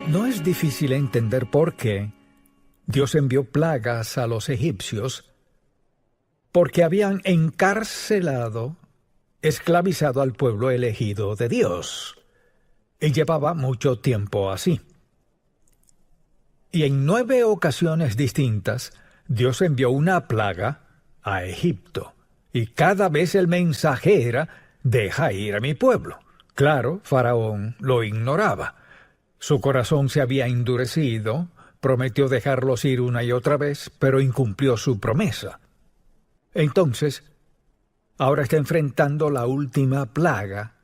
No es difícil entender por qué Dios envió plagas a los egipcios, porque habían encarcelado, esclavizado al pueblo elegido de Dios, y llevaba mucho tiempo así. Y en 9 ocasiones distintas, Dios envió una plaga a Egipto, y cada vez el mensaje era: deja ir a mi pueblo. Claro, Faraón lo ignoraba. Su corazón se había endurecido, prometió dejarlos ir una y otra vez, pero incumplió su promesa. Entonces, ahora está enfrentando la última plaga.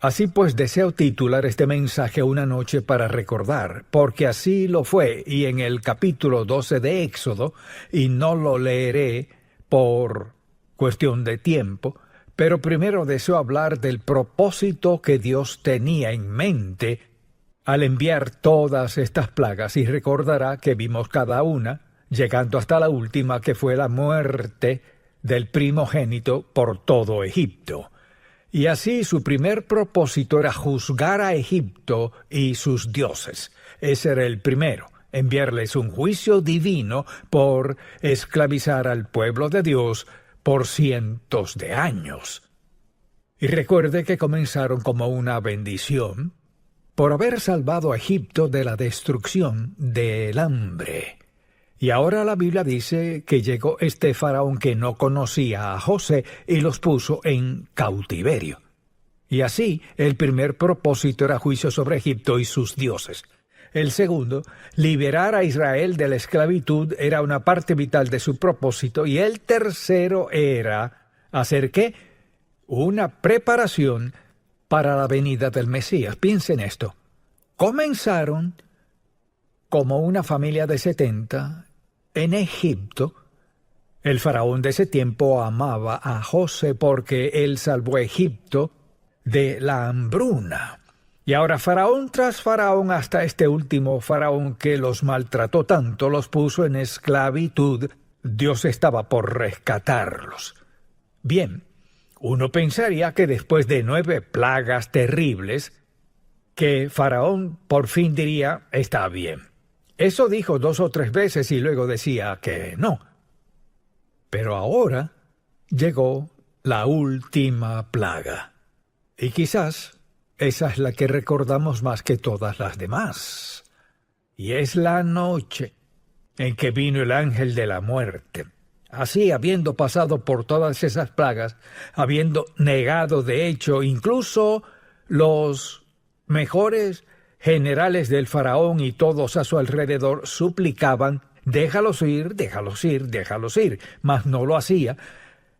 Así pues, deseo titular este mensaje Una noche para recordar, porque así lo fue, y en el capítulo 12 de Éxodo, y no lo leeré por cuestión de tiempo, pero primero deseo hablar del propósito que Dios tenía en mente al enviar todas estas plagas, y recordará que vimos cada una, llegando hasta la última, que fue la muerte del primogénito por todo Egipto. Y así su primer propósito era juzgar a Egipto y sus dioses. Ese era el primero, enviarles un juicio divino por esclavizar al pueblo de Dios por cientos de años. Y recuerde que comenzaron como una bendición por haber salvado a Egipto de la destrucción del hambre. Y ahora la Biblia dice que llegó este faraón que no conocía a José y los puso en cautiverio. Y así, el primer propósito era juicio sobre Egipto y sus dioses. El segundo, liberar a Israel de la esclavitud, era una parte vital de su propósito. Y el tercero era hacer ¿qué? Una preparación para la venida del Mesías. Piensen esto. Comenzaron como una familia de 70 en Egipto. El faraón de ese tiempo amaba a José porque él salvó a Egipto de la hambruna. Y ahora faraón tras faraón, hasta este último faraón que los maltrató tanto, los puso en esclavitud, Dios estaba por rescatarlos. Bien, uno pensaría que después de 9 plagas terribles, que Faraón por fin diría: está bien. Eso dijo 2 o 3 veces y luego decía que no. Pero ahora llegó la última plaga. Y quizás esa es la que recordamos más que todas las demás. Y es la noche en que vino el ángel de la muerte. Así, habiendo pasado por todas esas plagas, habiendo negado de hecho incluso los mejores generales del faraón y todos a su alrededor suplicaban: déjalos ir, déjalos ir, déjalos ir, mas no lo hacía.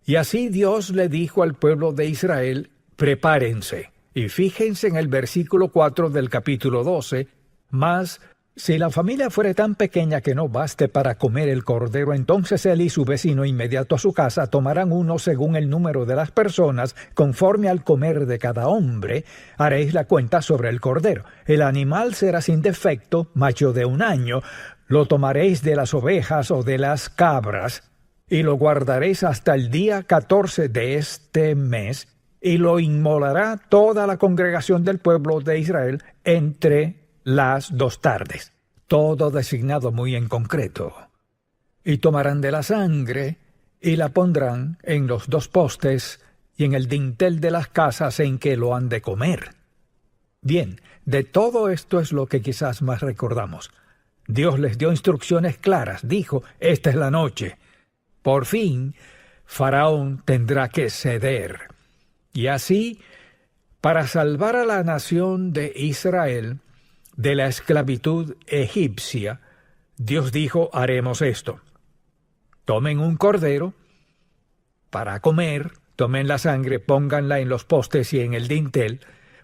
Y así Dios le dijo al pueblo de Israel: prepárense. Y fíjense en el versículo 4 del capítulo 12, mas si la familia fuere tan pequeña que no baste para comer el cordero, entonces él y su vecino inmediato a su casa tomarán uno según el número de las personas, conforme al comer de cada hombre, haréis la cuenta sobre el cordero. El animal será sin defecto, macho de 1 año, lo tomaréis de las ovejas o de las cabras, y lo guardaréis hasta el día 14 de este mes, y lo inmolará toda la congregación del pueblo de Israel entre las 2 tardes, todo designado muy en concreto. Y tomarán de la sangre y la pondrán en los 2 postes y en el dintel de las casas en que lo han de comer. Bien, de todo esto es lo que quizás más recordamos. Dios les dio instrucciones claras, dijo: esta es la noche. Por fin, Faraón tendrá que ceder. Y así, para salvar a la nación de Israel de la esclavitud egipcia, Dios dijo: haremos esto. Tomen un cordero para comer, tomen la sangre, pónganla en los postes y en el dintel,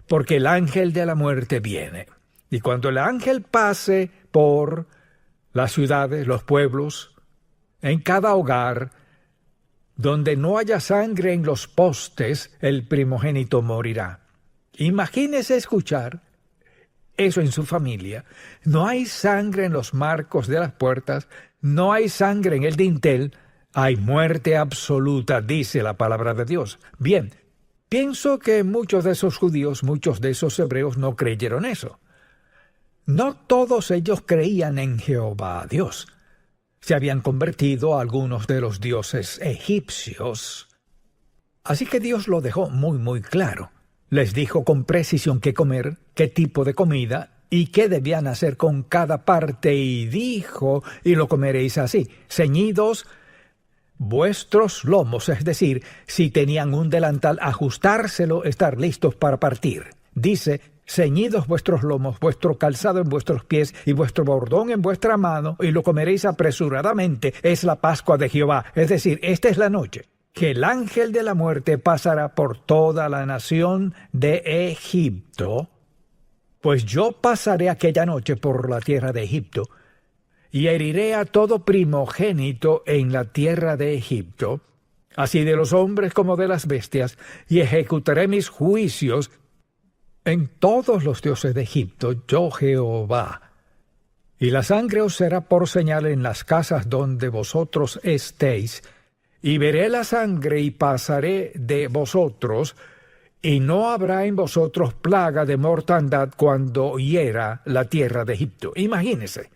porque el ángel de la muerte viene. Y cuando el ángel pase por las ciudades, los pueblos, en cada hogar, donde no haya sangre en los postes, el primogénito morirá. Imagínese escuchar eso en su familia. No hay sangre en los marcos de las puertas, no hay sangre en el dintel, hay muerte absoluta, dice la palabra de Dios. Bien, pienso que muchos de esos judíos, muchos de esos hebreos no creyeron eso. No todos ellos creían en Jehová Dios. Se habían convertido a algunos de los dioses egipcios. Así que Dios lo dejó muy claro. Les dijo con precisión qué comer, qué tipo de comida y qué debían hacer con cada parte, y dijo, y lo comeréis así, ceñidos vuestros lomos, es decir, si tenían un delantal, ajustárselo, estar listos para partir. Dice, ceñidos vuestros lomos, vuestro calzado en vuestros pies y vuestro bordón en vuestra mano, y lo comeréis apresuradamente. Es la Pascua de Jehová, es decir, esta es la noche que el ángel de la muerte pasará por toda la nación de Egipto. Pues yo pasaré aquella noche por la tierra de Egipto, y heriré a todo primogénito en la tierra de Egipto, así de los hombres como de las bestias, y ejecutaré mis juicios en todos los dioses de Egipto, yo Jehová. Y la sangre os será por señal en las casas donde vosotros estéis, y veré la sangre y pasaré de vosotros, y no habrá en vosotros plaga de mortandad cuando hiera la tierra de Egipto. Imagínense.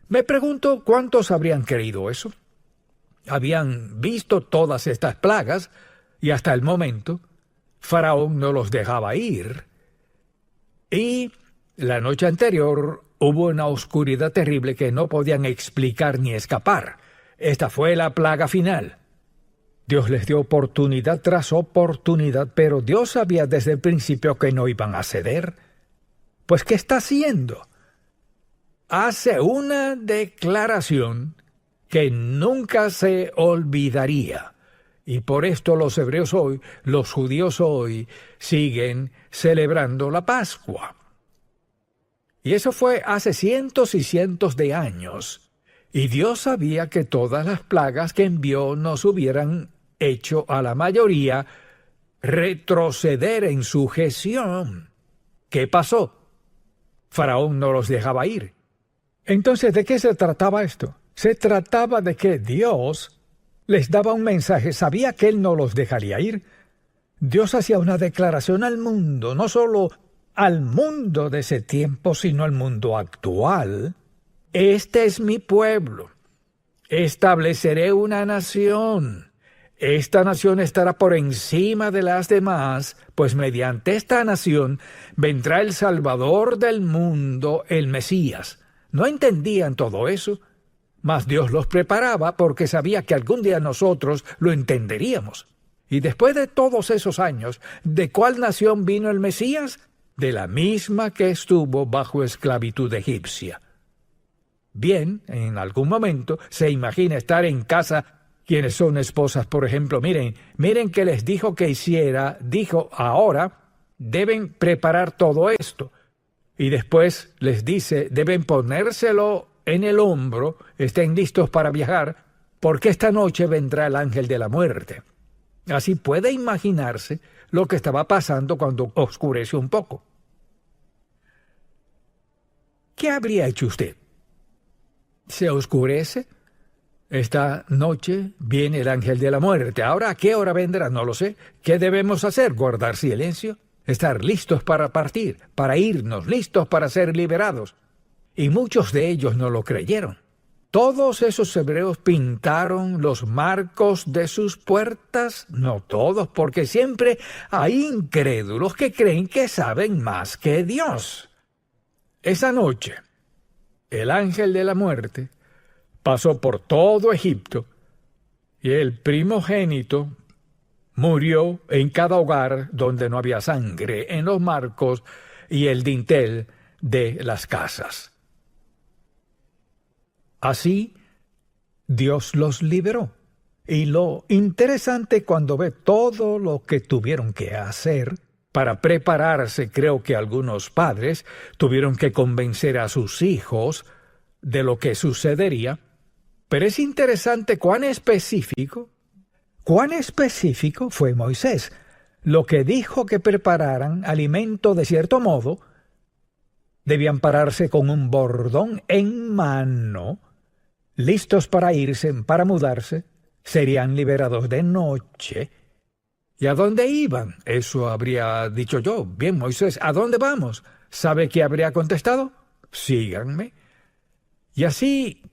Me pregunto cuántos habrían creído eso. Habían visto todas estas plagas y hasta el momento Faraón no los dejaba ir. Y la noche anterior hubo una oscuridad terrible que no podían explicar ni escapar. Esta fue la plaga final. Dios les dio oportunidad tras oportunidad, pero Dios sabía desde el principio que no iban a ceder. Pues, ¿qué está haciendo? Hace una declaración que nunca se olvidaría. Y por esto los hebreos hoy, los judíos hoy, siguen celebrando la Pascua. Y eso fue hace cientos y cientos de años. Y Dios sabía que todas las plagas que envió nos hubieran hecho a la mayoría retroceder en sujeción. ¿Qué pasó? Faraón no los dejaba ir. Entonces, ¿de qué se trataba esto? Se trataba de que Dios les daba un mensaje, sabía que Él no los dejaría ir. Dios hacía una declaración al mundo, no solo al mundo de ese tiempo, sino al mundo actual. Este es mi pueblo. Estableceré una nación. Esta nación estará por encima de las demás, pues mediante esta nación vendrá el Salvador del mundo, el Mesías. No entendían todo eso, mas Dios los preparaba porque sabía que algún día nosotros lo entenderíamos. Y después de todos esos años, ¿de cuál nación vino el Mesías? De la misma que estuvo bajo esclavitud egipcia. Bien, en algún momento se imagina estar en casa. Quienes son esposas, por ejemplo, miren que les dijo que hiciera, dijo, ahora deben preparar todo esto. Y después les dice, deben ponérselo en el hombro, estén listos para viajar, porque esta noche vendrá el ángel de la muerte. Así puede imaginarse lo que estaba pasando cuando oscurece un poco. ¿Qué habría hecho usted? ¿Se oscurece? Esta noche viene el ángel de la muerte. Ahora, ¿a qué hora vendrá? No lo sé. ¿Qué debemos hacer? ¿Guardar silencio? Estar listos para partir, para irnos, listos para ser liberados. Y muchos de ellos no lo creyeron. ¿Todos esos hebreos pintaron los marcos de sus puertas? No todos, porque siempre hay incrédulos que creen que saben más que Dios. Esa noche, el ángel de la muerte pasó por todo Egipto, y el primogénito murió en cada hogar donde no había sangre, en los marcos y el dintel de las casas. Así, Dios los liberó. Y lo interesante cuando ve todo lo que tuvieron que hacer para prepararse, creo que algunos padres tuvieron que convencer a sus hijos de lo que sucedería. Pero es interesante cuán específico fue Moisés. Lo que dijo que prepararan alimento de cierto modo, debían pararse con un bordón en mano, listos para irse, para mudarse, serían liberados de noche. ¿Y a dónde iban? Eso habría dicho yo. Bien, Moisés, ¿a dónde vamos? ¿Sabe qué habría contestado? síganme. Y así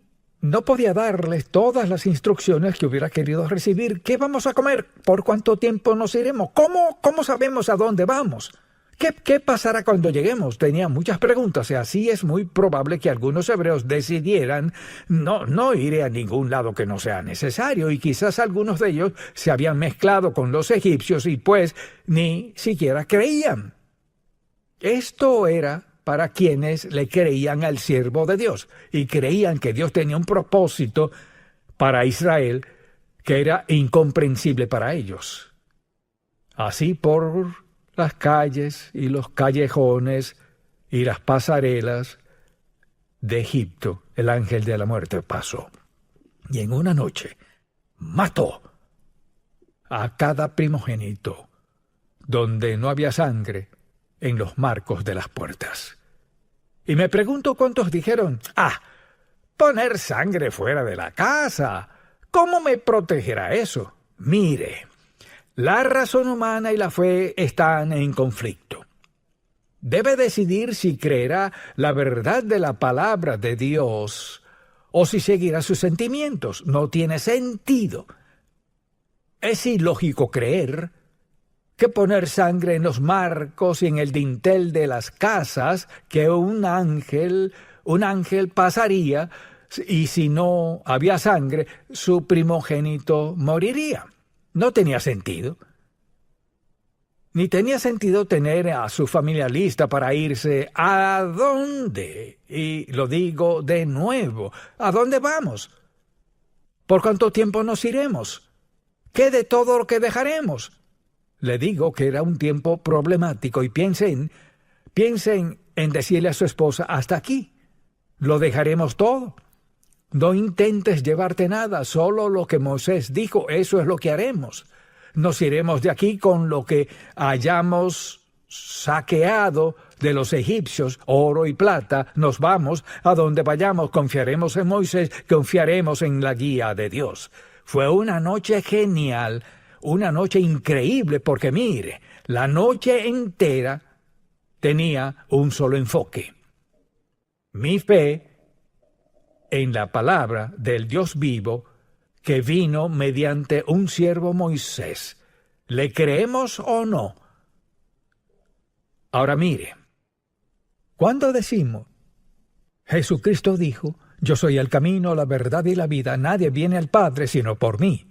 no podía darles todas las instrucciones que hubiera querido recibir. ¿Qué vamos a comer? ¿Por cuánto tiempo nos iremos? ¿Cómo sabemos a dónde vamos? ¿Qué pasará cuando lleguemos? Tenía muchas preguntas y así es muy probable que algunos hebreos decidieran no iré a ningún lado que no sea necesario, y quizás algunos de ellos se habían mezclado con los egipcios y pues ni siquiera creían. Esto era para quienes le creían al siervo de Dios y creían que Dios tenía un propósito para Israel que era incomprensible para ellos. Así por las calles y los callejones y las pasarelas de Egipto, el ángel de la muerte pasó. Y en una noche mató a cada primogénito donde no había sangre en los marcos de las puertas. Y me pregunto cuántos dijeron: poner sangre fuera de la casa, ¿cómo me protegerá eso? Mire, la razón humana y la fe están en conflicto. Debe decidir si creerá la verdad de la palabra de Dios o si seguirá sus sentimientos. No tiene sentido. Es ilógico creer que poner sangre en los marcos y en el dintel de las casas, que un ángel pasaría y si no había sangre, su primogénito moriría. No tenía sentido. Ni tenía sentido tener a su familia lista para irse. ¿A dónde? Y lo digo de nuevo, ¿a dónde vamos? ¿Por cuánto tiempo nos iremos? ¿Qué de todo lo que dejaremos? Le digo que era un tiempo problemático y piensen en decirle a su esposa: hasta aquí, lo dejaremos todo. No intentes llevarte nada, solo lo que Moisés dijo, eso es lo que haremos. Nos iremos de aquí con lo que hayamos saqueado de los egipcios, oro y plata. Nos vamos a donde vayamos, confiaremos en Moisés, confiaremos en la guía de Dios. Fue una noche genial, una noche increíble, porque mire, la noche entera tenía un solo enfoque: mi fe en la palabra del Dios vivo que vino mediante un siervo Moisés. ¿Le creemos o no? Ahora mire, cuando decimos, Jesucristo dijo: yo soy el camino, la verdad y la vida, nadie viene al Padre sino por mí.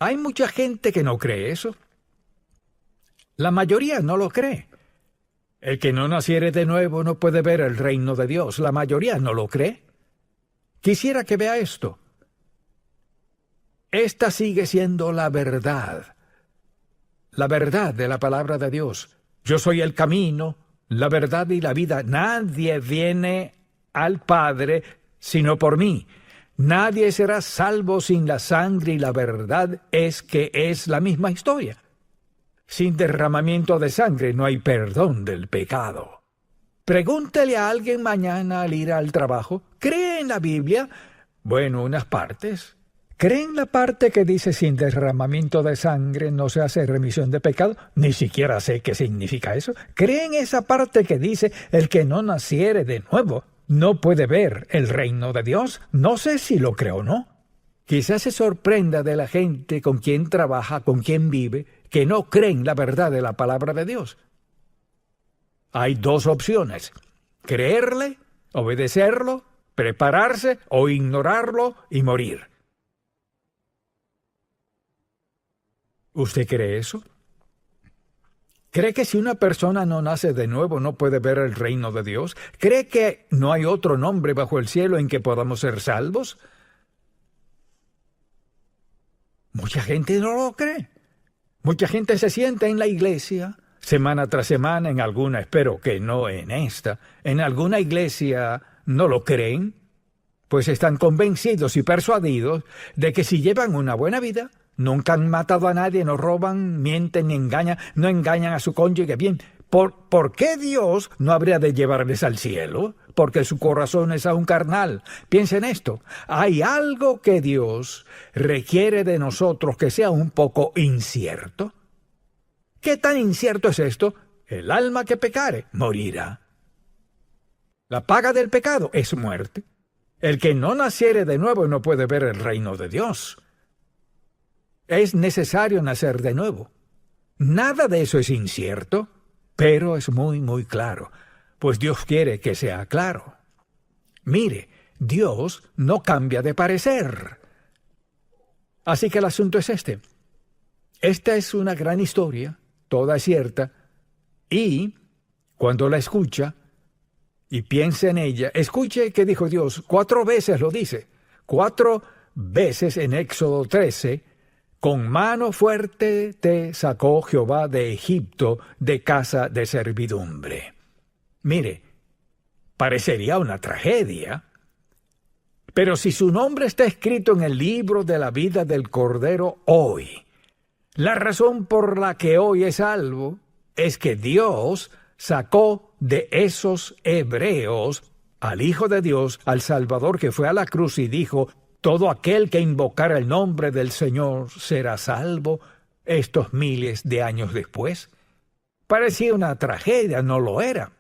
Hay mucha gente que no cree eso. La mayoría no lo cree. El que no naciere de nuevo no puede ver el reino de Dios. La mayoría no lo cree. Quisiera que vea esto. Esta sigue siendo la verdad de la palabra de Dios. Yo soy el camino, la verdad y la vida. Nadie viene al Padre sino por mí. Nadie será salvo sin la sangre, y la verdad es que es la misma historia. Sin derramamiento de sangre no hay perdón del pecado. Pregúntele a alguien mañana al ir al trabajo: ¿cree en la Biblia? Bueno, unas partes. ¿Cree en la parte que dice sin derramamiento de sangre no se hace remisión de pecado? Ni siquiera sé qué significa eso. ¿Cree en esa parte que dice el que no naciere de nuevo no puede ver el reino de Dios? No sé si lo creo o no. Quizás se sorprenda de la gente con quien trabaja, con quien vive, que no creen la verdad de la palabra de Dios. Hay dos opciones: creerle, obedecerlo, prepararse, o ignorarlo y morir. ¿Usted cree eso? ¿Cree que si una persona no nace de nuevo no puede ver el reino de Dios? ¿Cree que no hay otro nombre bajo el cielo en que podamos ser salvos? Mucha gente no lo cree. Mucha gente se sienta en la iglesia semana tras semana, en alguna, espero que no en esta, en alguna iglesia no lo creen, pues están convencidos y persuadidos de que si llevan una buena vida, nunca han matado a nadie, no roban, mienten ni engañan, no engañan a su cónyuge. Bien, ¿por qué Dios no habría de llevarles al cielo? Porque su corazón es aún carnal. Piensen esto: hay algo que Dios requiere de nosotros que sea un poco incierto. ¿Qué tan incierto es esto? El alma que pecare morirá. La paga del pecado es muerte. El que no naciere de nuevo no puede ver el reino de Dios. Es necesario nacer de nuevo. Nada de eso es incierto, pero es muy, muy claro, pues Dios quiere que sea claro. Mire, Dios no cambia de parecer. Así que el asunto es este. Esta es una gran historia, toda cierta, y cuando la escucha y piensa en ella, escuche que dijo Dios, 4 veces lo dice, 4 veces en Éxodo 13, con mano fuerte te sacó Jehová de Egipto, de casa de servidumbre. Mire, parecería una tragedia, pero si su nombre está escrito en el libro de la vida del Cordero hoy, la razón por la que hoy es salvo es que Dios sacó de esos hebreos al Hijo de Dios, al Salvador que fue a la cruz y dijo, todo aquel que invocara el nombre del Señor será salvo, estos miles de años después. Parecía una tragedia, no lo era.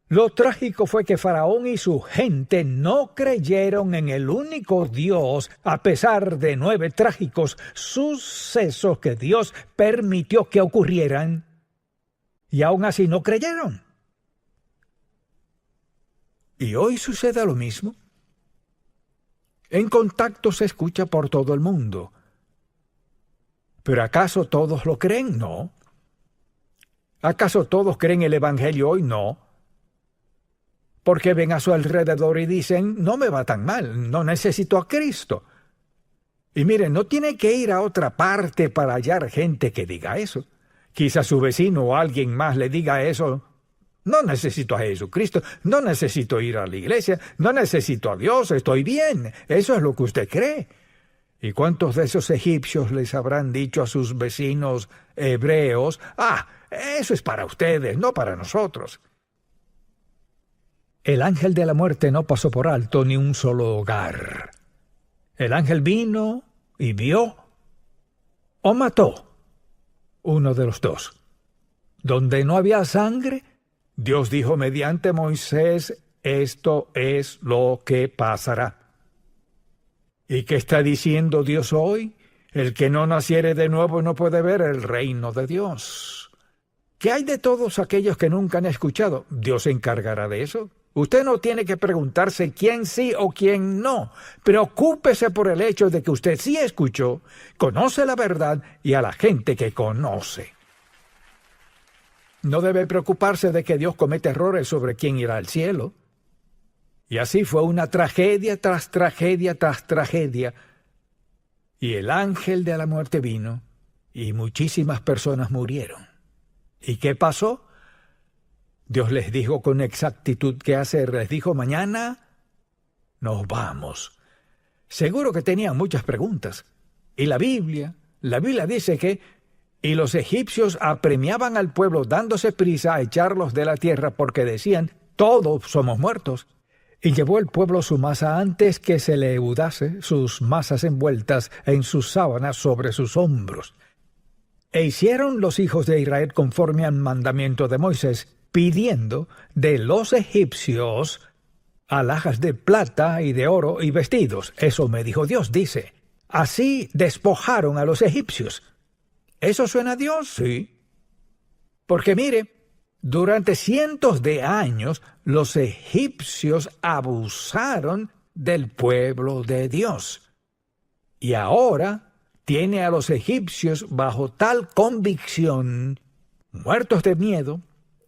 Lo trágico fue que Faraón y su gente no creyeron en el único Dios, a pesar de 9 trágicos sucesos que Dios permitió que ocurrieran, y aún así no creyeron. Y hoy sucede lo mismo. En Contacto se escucha por todo el mundo. ¿Pero acaso todos lo creen? No. ¿Acaso todos creen el Evangelio hoy? No. Porque ven a su alrededor y dicen, no me va tan mal, no necesito a Cristo. Y miren, no tiene que ir a otra parte para hallar gente que diga eso. Quizá su vecino o alguien más le diga eso. No necesito a Jesucristo, no necesito ir a la iglesia, no necesito a Dios, estoy bien. Eso es lo que usted cree. ¿Y cuántos de esos egipcios les habrán dicho a sus vecinos hebreos, eso es para ustedes, no para nosotros? El ángel de la muerte no pasó por alto ni un solo hogar. El ángel vino y vio o mató uno de los dos. Donde no había sangre, Dios dijo mediante Moisés, esto es lo que pasará. ¿Y qué está diciendo Dios hoy? El que no naciere de nuevo no puede ver el reino de Dios. ¿Qué hay de todos aquellos que nunca han escuchado? Dios se encargará de eso. Usted no tiene que preguntarse quién sí o quién no. Preocúpese por el hecho de que usted sí escuchó, conoce la verdad y a la gente que conoce. No debe preocuparse de que Dios comete errores sobre quién irá al cielo. Y así fue una tragedia tras tragedia tras tragedia. Y el ángel de la muerte vino y muchísimas personas murieron. ¿Y qué pasó? Dios les dijo con exactitud qué hacer. Les dijo, mañana nos vamos. Seguro que tenían muchas preguntas. Y la Biblia dice que y los egipcios apremiaban al pueblo dándose prisa a echarlos de la tierra porque decían, todos somos muertos. Y llevó el pueblo su masa antes que se le leudase, sus masas envueltas en sus sábanas sobre sus hombros. E hicieron los hijos de Israel conforme al mandamiento de Moisés, pidiendo de los egipcios alhajas de plata y de oro y vestidos. Eso me dijo Dios, dice. Así despojaron a los egipcios. ¿Eso suena a Dios? Sí. Porque mire, durante cientos de años los egipcios abusaron del pueblo de Dios. Y ahora tiene a los egipcios bajo tal convicción, muertos de miedo.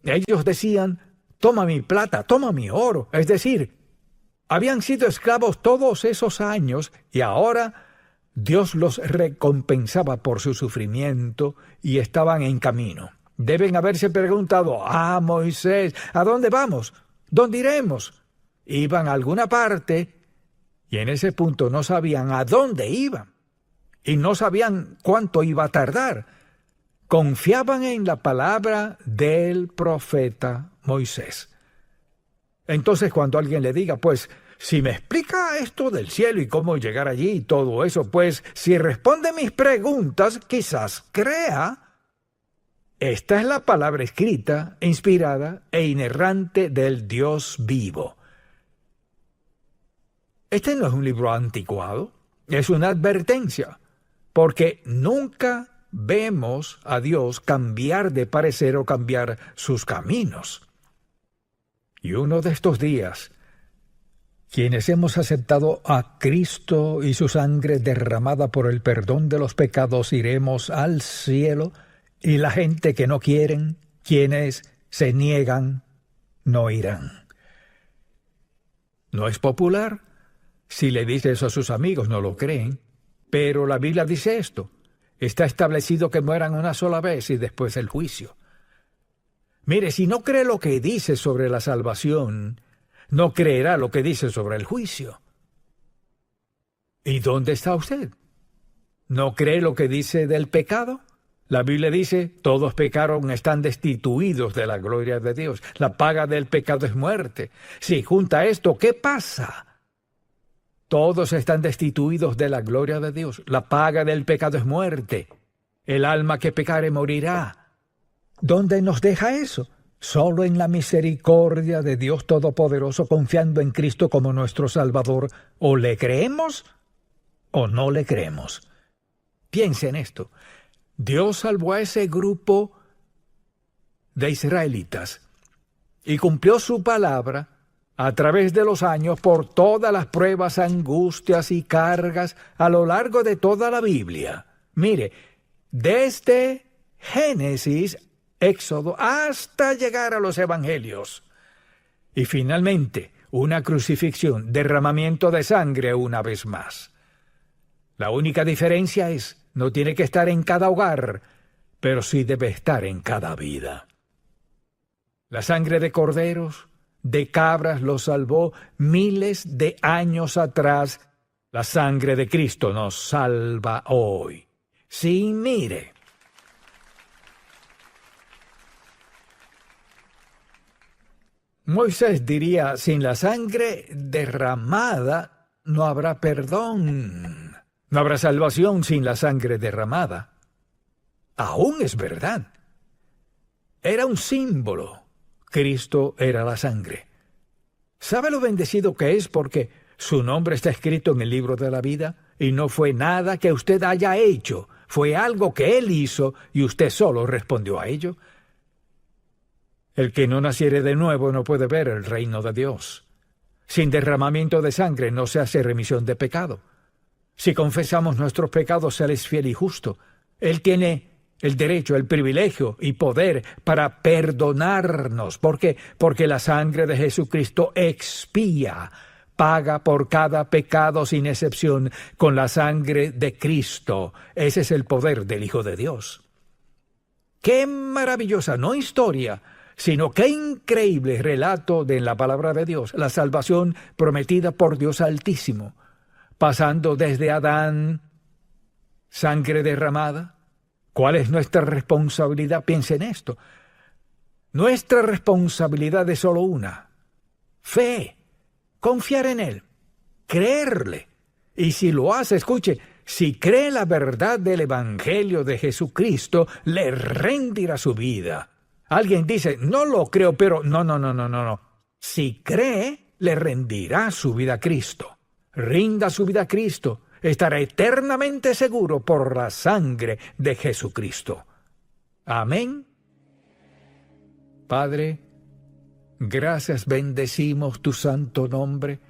Ellos decían, toma mi plata, toma mi oro. Es decir, habían sido esclavos todos esos años y ahora Dios los recompensaba por su sufrimiento y estaban en camino. Deben haberse preguntado, Moisés, ¿a dónde vamos? ¿Dónde iremos? Iban a alguna parte y en ese punto no sabían a dónde iban y no sabían cuánto iba a tardar. Confiaban en la palabra del profeta Moisés. Entonces cuando alguien le diga, pues, si me explica esto del cielo y cómo llegar allí y todo eso, pues, si responde mis preguntas, quizás crea. Esta es la palabra escrita, inspirada e inerrante del Dios vivo. Este no es un libro anticuado, es una advertencia, porque nunca vemos a Dios cambiar de parecer o cambiar sus caminos. Y uno de estos días, quienes hemos aceptado a Cristo y su sangre derramada por el perdón de los pecados, iremos al cielo, y la gente que no quieren, quienes se niegan, no irán. No es popular. Si le dice eso a sus amigos, no lo creen. Pero la Biblia dice esto. Está establecido que mueran una sola vez y después el juicio. Mire, si no cree lo que dice sobre la salvación, no creerá lo que dice sobre el juicio. ¿Y dónde está usted? ¿No cree lo que dice del pecado? La Biblia dice, todos pecaron, están destituidos de la gloria de Dios. La paga del pecado es muerte. Si junta esto, ¿qué pasa? Todos están destituidos de la gloria de Dios. La paga del pecado es muerte. El alma que pecare morirá. ¿Dónde nos deja eso? Solo en la misericordia de Dios Todopoderoso, confiando en Cristo como nuestro Salvador. O le creemos o no le creemos. Piense en esto. Dios salvó a ese grupo de israelitas y cumplió su palabra a través de los años por todas las pruebas, angustias y cargas a lo largo de toda la Biblia. Mire, desde Génesis, Éxodo, hasta llegar a los Evangelios. Y finalmente, una crucifixión, derramamiento de sangre una vez más. La única diferencia es, no tiene que estar en cada hogar, pero sí debe estar en cada vida. La sangre de corderos, de cabras los salvó miles de años atrás. La sangre de Cristo nos salva hoy. Sí, mire. Moisés diría, sin la sangre derramada no habrá perdón. No habrá salvación sin la sangre derramada. Aún es verdad. Era un símbolo. Cristo era la sangre. ¿Sabe lo bendecido que es porque su nombre está escrito en el libro de la vida? Y no fue nada que usted haya hecho. Fue algo que Él hizo y usted solo respondió a ello. El que no naciere de nuevo no puede ver el reino de Dios. Sin derramamiento de sangre no se hace remisión de pecado. Si confesamos nuestros pecados, Él es fiel y justo. Él tiene el derecho, el privilegio y poder para perdonarnos. ¿Por qué? Porque la sangre de Jesucristo expía, paga por cada pecado sin excepción con la sangre de Cristo. Ese es el poder del Hijo de Dios. ¡Qué maravillosa, no historia, sino qué increíble relato de la palabra de Dios! La salvación prometida por Dios Altísimo. Pasando desde Adán, sangre derramada. ¿Cuál es nuestra responsabilidad? Piensa en esto. Nuestra responsabilidad es solo una. Fe. Confiar en Él. Creerle. Y si lo hace, escuche, si cree la verdad del Evangelio de Jesucristo, le rendirá su vida. Alguien dice, no lo creo, pero no. Si cree, le rendirá su vida a Cristo. Rinda su vida a Cristo, estará eternamente seguro por la sangre de Jesucristo. Amén. Padre, gracias, bendecimos tu santo nombre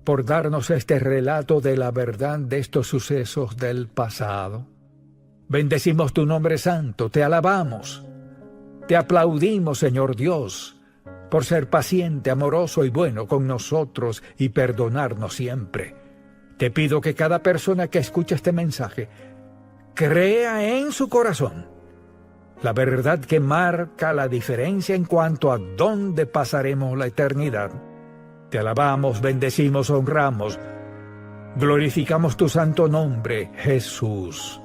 por darnos este relato de la verdad de estos sucesos del pasado. Bendecimos tu nombre santo, te alabamos, te aplaudimos, Señor Dios, por ser paciente, amoroso y bueno con nosotros y perdonarnos siempre. Te pido que cada persona que escucha este mensaje crea en su corazón la verdad que marca la diferencia en cuanto a dónde pasaremos la eternidad. Te alabamos, bendecimos, honramos, glorificamos tu santo nombre, Jesús.